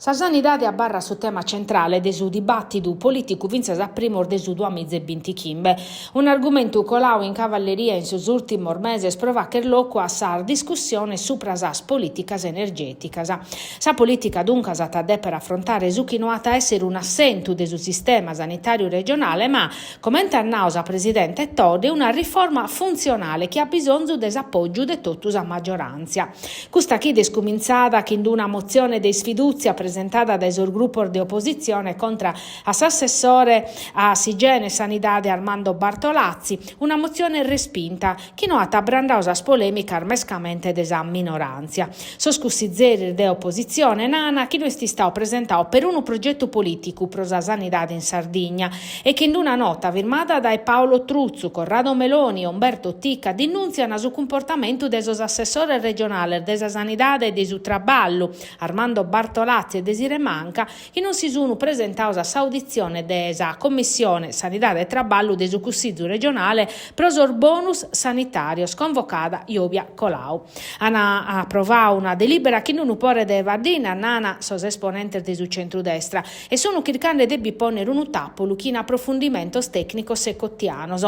Sa sanidade abbarra su tema centrale de su dibattitu politicu vinzas a primor de su 2025. Un argomento colau in cavalleria in sus ultimos meses prova che loco a sa discussione supra sas politicas energeticas. Sa politica duncas atadè per affrontare su chi noata essere un assentu de su sistema sanitario regionale, ma, commenta nausa presidente Todi, una riforma funzionale che ha bisogno del appoggio de tottus a maggioranza. Custa chi descuminzada che in una mozione de sfiduzia presentata dai sul gruppo di opposizione contro l'assessore a Sigene e Sanidade Armando Bartolazzi, una mozione respinta che nota brandosas polemica armescamente desa minoranza. Soscussizzeri de opposizione nana che noi sta presentato per un progetto politico pro sa sanidade in Sardegna e che in una nota firmata dai Paolo Truzzu, Corrado Meloni e Umberto Ticca denunziano su comportamento desos assessore regionale desa sanidade e desu traballo Armando Bartolazzi e Desire Manca che non si sono presentati a audizione desa Commissione Sanidade e Traballo desu Cussizzu regionale prosor bonus sanitario sconvocata Iovia Colau. Hanno approvato una delibera che non può de Vardina, nana sos esponente desu centrodestra e sono cercando di ponere un tappolo che in approfondimento tecnico secottianos.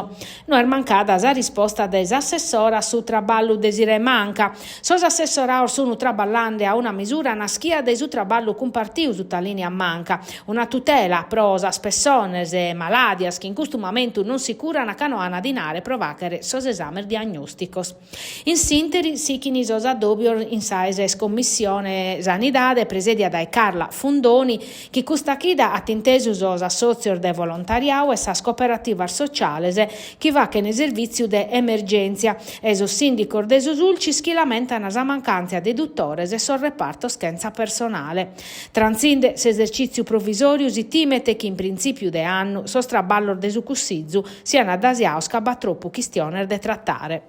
Non è mancata la risposta des assessora su Traballo Desire Manca. Sos assessorati sono traballando a una misura na schia desu traballo compartiu su linea manca, una tutela prosa spessones e maladias che in questo momento non si curano canoana dinare provacere sos esami diagnosticos. In sintesi, sichini sos addobio in saes commissione sanidade presedia dai Carla Fundoni che custa chida attintesu sos associos de volontariau e sas cooperativas sociales che va che ne servizio de emergenza e sos sindicos de sos ulcis che lamentano sa mancanza de dottores e sul reparto scienza personale. Transinde s'esercizio provvisorio si timete che in principio de anno sos traballor de su Cussizzu siano adasiaus ca ba troppo chistioner de trattare.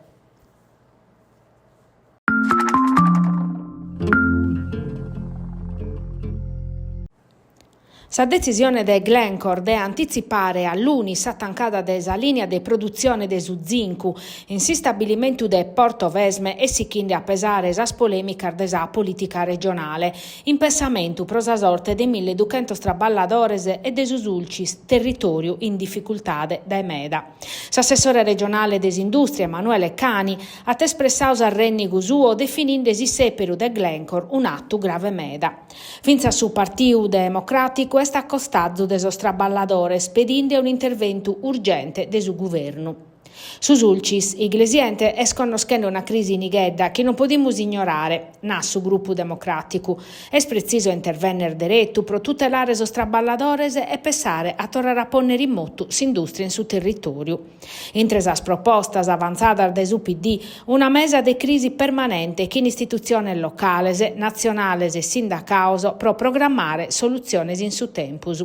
Sa decisione de Glencore de anticipare all'Uni s'attancata desa linea de produzione de su zincu in si stabilimento de Porto Vesme e si chinde a pesare sas polemica desa politica regionale, in pensamento pro sa sorte de 1200 traballadores e de sus ulcis territorio in difficoltade da emeda. S'assessore regionale des industrie Emanuele Cani ha espressato s'arrennigu suo defininde si seperu de Glencore un atto grave meda. Finza su Partiu Democratico sta accostato de sos traballadores pedinde un intervento urgente de su governo. Sus ulcis, Iglesiente es conoscendo una crisi nighedda che non podimus ignorare, su gruppo democratico. Es preciso intervenire diretto pro tutelare sos traballadores e pensare a tornare a ponere in moto s'industria in su territorio. Intre sas propostas avanzadas de su PD, una mesa de crisi permanente che in istituzioni locales, nazionales e sindacaos pro programmare soluzioni in su tempus.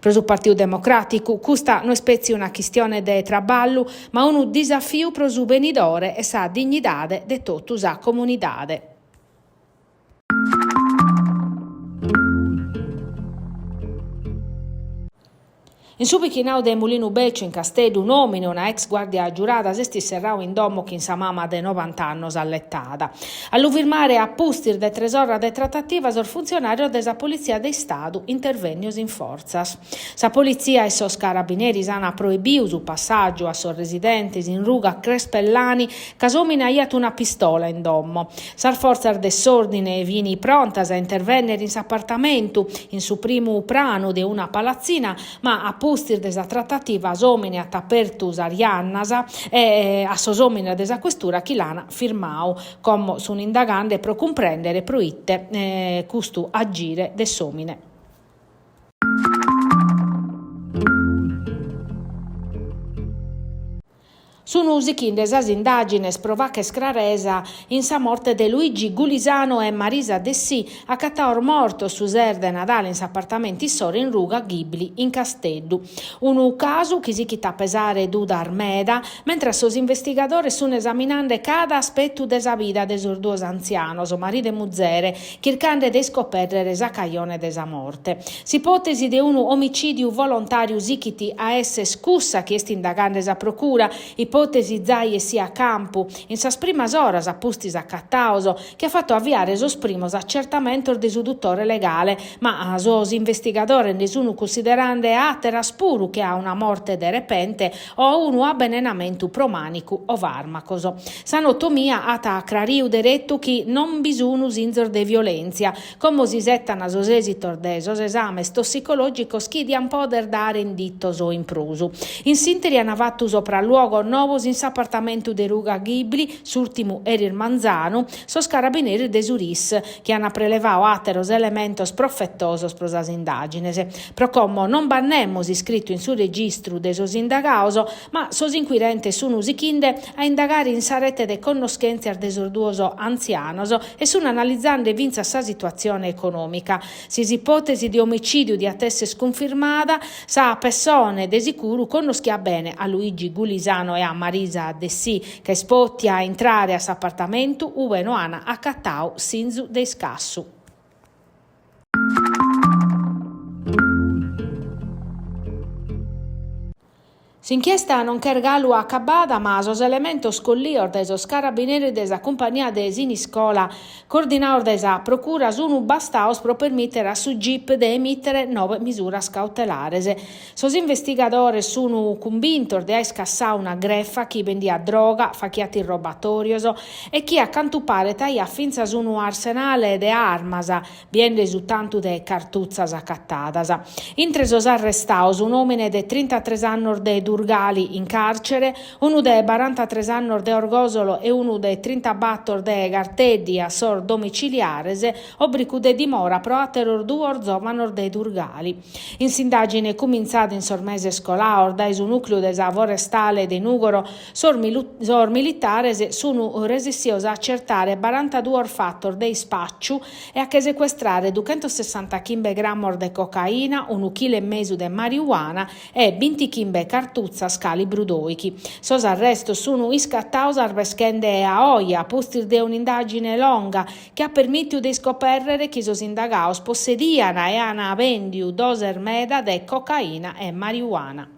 Pro su Partito Democratico, custa non spezzi una questione de traballo, ma un desafio pro su benidore e sa dignidade de totu sa comunidade. In su pichinau de Mulinu Beccio in Casteddu nomine una ex guardia giurata sesti serrau in domo che in sa mamma de 90 annos allettada. Allo firmare a pustir de tresora de trattativa sul funzionario desa Polizia de Stadu intervenios in forzas. Sa polizia e sos carabinieri sana proibiu su passaggio a sos residentes in ruga Crespellani casomine aiat una pistola in domo. Sar forzar de sordine vini prontas a intervenere in s'appartamento in su primo prano de una palazzina, ma a pustir desa trattativa a somine a tapertus ariannasa e a sosomine desa questura chi l'ana firmau come su un'indagante pro comprendere proitte custu agire de somine. Sono usichinde sas indagines provache scraresa in sa morte de Luigi Gulisano e Marisa Dessì a cattaor morto su ser de Nadale in s'appartamenti sori in Ruga Ghibli in Casteddu. Un caso che si chita pesare Duda Armeda, mentre sos investigadores sono esaminando cada aspetto de sa vida de sos duos anzianos, marito e muzzere, cercando de scoprire sa cagione de sa morte. S'ipotesi de un omicidio volontario sichiti a esse scussa che est indagando sa procura, ipotesi ipotesi zai e sia a campo, in sas primas oras appustis a Cattauso, che ha fatto avviare sos primos accertamento de su dottore legale, ma sos investigadores nessuno considerande ateras puru che ha una morte de repente o un avvelenamento promanicu o farmacoso. S'anatomia ata crariu derettu chi non bisunus inzor de violenza, come si settan sos esitor de sos esames tossicologicos chi dian poder dare indittos o imprusu. In sinteri han fatto sopralluogo novos in s'appartamento de Ruga Ghibli, s'ultimu erir Manzanu, sos carabinieri de Suris, che hanno prelevao ateros elementos profettosos pro sas indagines. Pro como non bannemos iscritto in su registru de sos indagaos, ma sos inquirentes sun usichinde a indagare in sa rete de connoscenzias de sos duos anzianos e sun analizzando vinza sa situazione economica. Sis ipotesi di omicidio di attesse sconfirmata, sa persone de sicuro conoscia bene a Luigi Gulisano e a Marisa Dessì, che spottia a entrare a s'appartamento uve no ana accattau sinzu de scassu. S'inchiesta non cher galu accabada, ma sos elementos collior de sos carabinieri de sa compagnia de Siniscola, coordinaor de sa procura, sono bastaos pro permittere a su GIP de emittere 9 misuras cautelares. Sos investigadores sono convintos de scassare una greffa chi vendia droga, facchiati robatorios e chi accantupare taia finza su un arsenale de armas, bien risultanto de cartuzzas accattadas. Intre sos arrestaos un omine de 33 anni de Durgali in carcere, uno de 43 anni de Orgosolo e uno de 34 de Garteddi a sor domiciliares, obricu de dimora pro ateror duor giovanor de Durgali. In s'indagine cominciata in sor mese scolaor dai su nucleo de sa forestale de Nugoro, sor militares sono resissiosa a accertare 42 fattor de spacciu e a che sequestrare 260 kg de cocaina, 1,5 kg de marijuana e 20 kg cartuzzas calibru doichi. Sos arrestos sono iscattaus arveschende a oia, postir de un'indagine longa che ha permittido di scoprire chi sos indagaos possedian e hanno vendiu doser meda de cocaina e marijuana.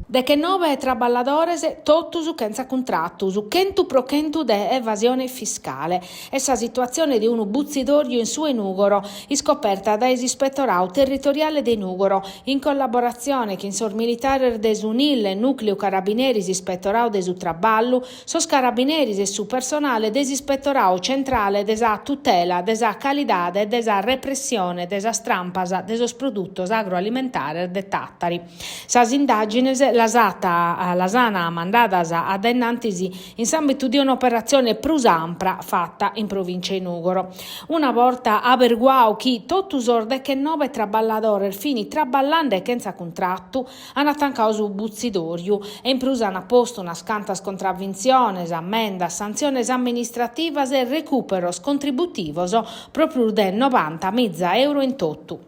De che 9 traballadores totus senza contratto, su 100% de evasione fiscale. Essa situazione di un buzzidorio in su Nugoro, scoperta da ispettorau territoriale di Nugoro, in collaborazione con sor militare de Sunil, nucleo carabinieri ispettorau de su traballu, sos carabinieri e su personale desispettorau centrale de sa tutela, de sa calidade, de sa repressione, de sa strampas, de sos produttos agroalimentari de Tattari. Sas indagines lasana mandadas ad ennantisi in s'ambito di un'operazione prusampra fatta in provincia di Nugoro. Una volta averguau chi totus orde che 9 traballadores fini traballande senza contratto hanno attancao su buzzidoriu e in prusa hanno posto una scantas contravvenciones, ammendas, sanziones amministrativas e recuperos contributivos proprio de 90.000 euro in tottu.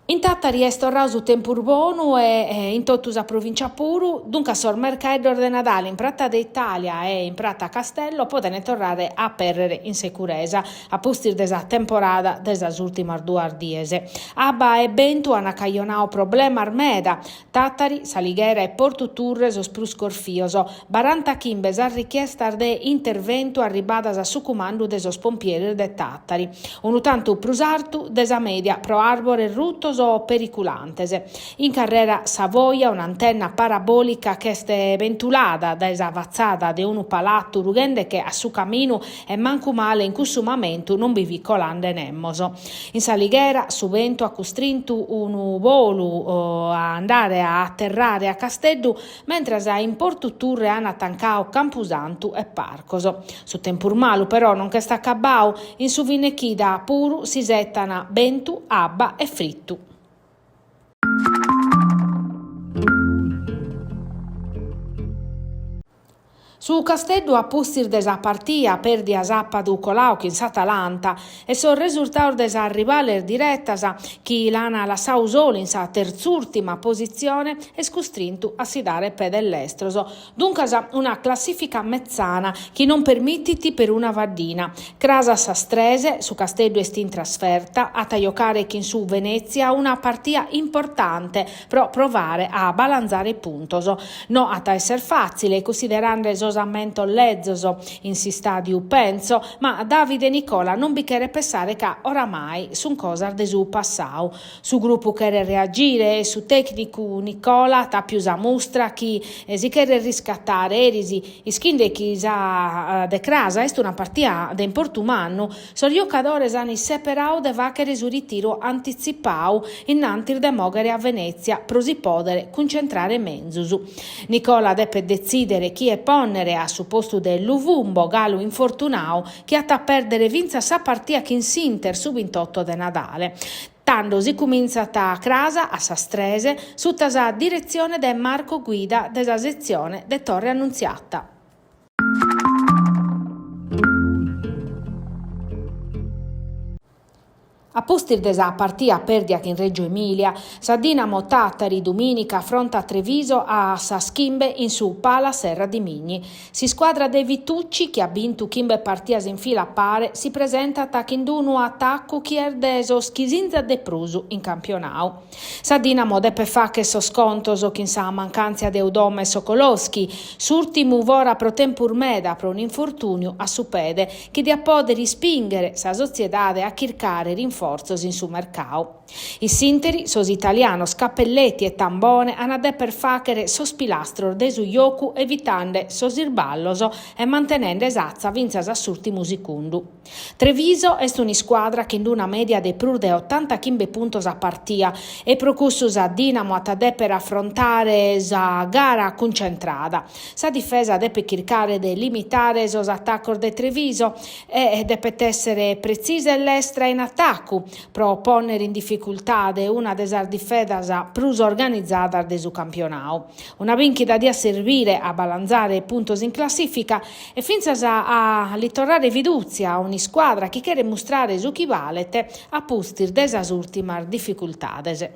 In Tattari è storrau su tempur bonu e in tottusa provincia puru, dunque sor mercato de Natale in Pratta d'Italia e in Pratta Castello potene tornare a perrere in sicurezza a postir desa temporada desas ultimas 2 diese. Abba e Bentu hanno caionao problema armeda, Tattari, Salighera e Porto Turre sos plus corfioso, 40 chimbes a richiesta de intervento arribadas a su comando de sos pompieri de Tattari. Unu tanto prusartu desa media pro arbore ruttos o periculantes. In carrera Savoia un'antenna parabolica che è ventulata da esa vazzata de unu palatto rughende che a su cammino e manco male in questo momento non bivicolande nemmoso. In Salighera su vento ha costrinto un volo a andare a atterrare a Castello, mentre in Porto Turre hanno attancao Campusantu e Parcoso. Su tempur malu però non che sta accabau, in su vinechida puru si settana Bentu, Abba e Frittu. Su Casteddu a pustir desa partia perdi a zappa du Colau in Atalanta e sul risultato desa rivale diretta chi l'ana la Sausoli in sa terz'ultima posizione e scostrinto a si dare pedell'estroso. Dunque una classifica mezzana che non permettiti per una vaddina. Crasa Sastrese su Casteddu est in trasferta a giocare chi in su Venezia una partita importante per provare a balanzare puntoso. No a essere facile considerando esosamente lezzoso in si stadio penso, ma Davide Nicola non bichere pensare che oramai su cosa de su passau. Su gruppo che reagire e su tecnico Nicola ta più sa mostra chi si chiede riscattare erisi ischinde chi sa de crasa est una partita de importumano so giocatore sani separau de vachere su ritiro anticipau innanti de mogere a Venezia prosi podere concentrare menzusu. Nicola deve decidere chi è ponnere a su posto del Luvumbo Galo infortunao che ha da perdere vinza sa partita che in Sinter su 28 de Nadale. Tanto si comincia a Crasa a Sastrese sotto la direzione di Marco Guida della sezione de Torre Annunziata. A postir desa partita perdia in Reggio Emilia, sa Dinamo Tattari domenica affronta Treviso a sa Schimbe in su Pala Serra di Migni. Si squadra dei Vitucci che ha vinto Kimbe partias in fila a pare si presenta attacchindunu attacco chi erdeso schisinza de prusu in campionau. Sa Dinamo depe fa che so scontoso che in sa mancanza de Udome Sokolowski, surtimu vora pro tempur meda pro un infortunio a supede che di appoderi spingere sa sociedade a chircare rinforzi in su mercao. I sinteri, sos italiano Scappelletti e Tambone hanno de per facere sos pilastro de su iocu evitande sos irballoso e mantenendo esazza vinzas assurti musicundu. Treviso est una squadra che in una media de prur de 85 puntos a partia e procussus a Dinamo a de per affrontare sa gara concentrata. Sa difesa de per chircare de limitare sos attaccos de Treviso e de per essere precisa e l'estra in attacco pro ponere in difficoltà de una desar difesas plus organizzata de su campionau. Una vinchida di a servire a balanzare puntos in classifica e finzas a ritornare fiducia a una squadra che chiede mostrare su chi valete a pustir desas ultimas difficoltades.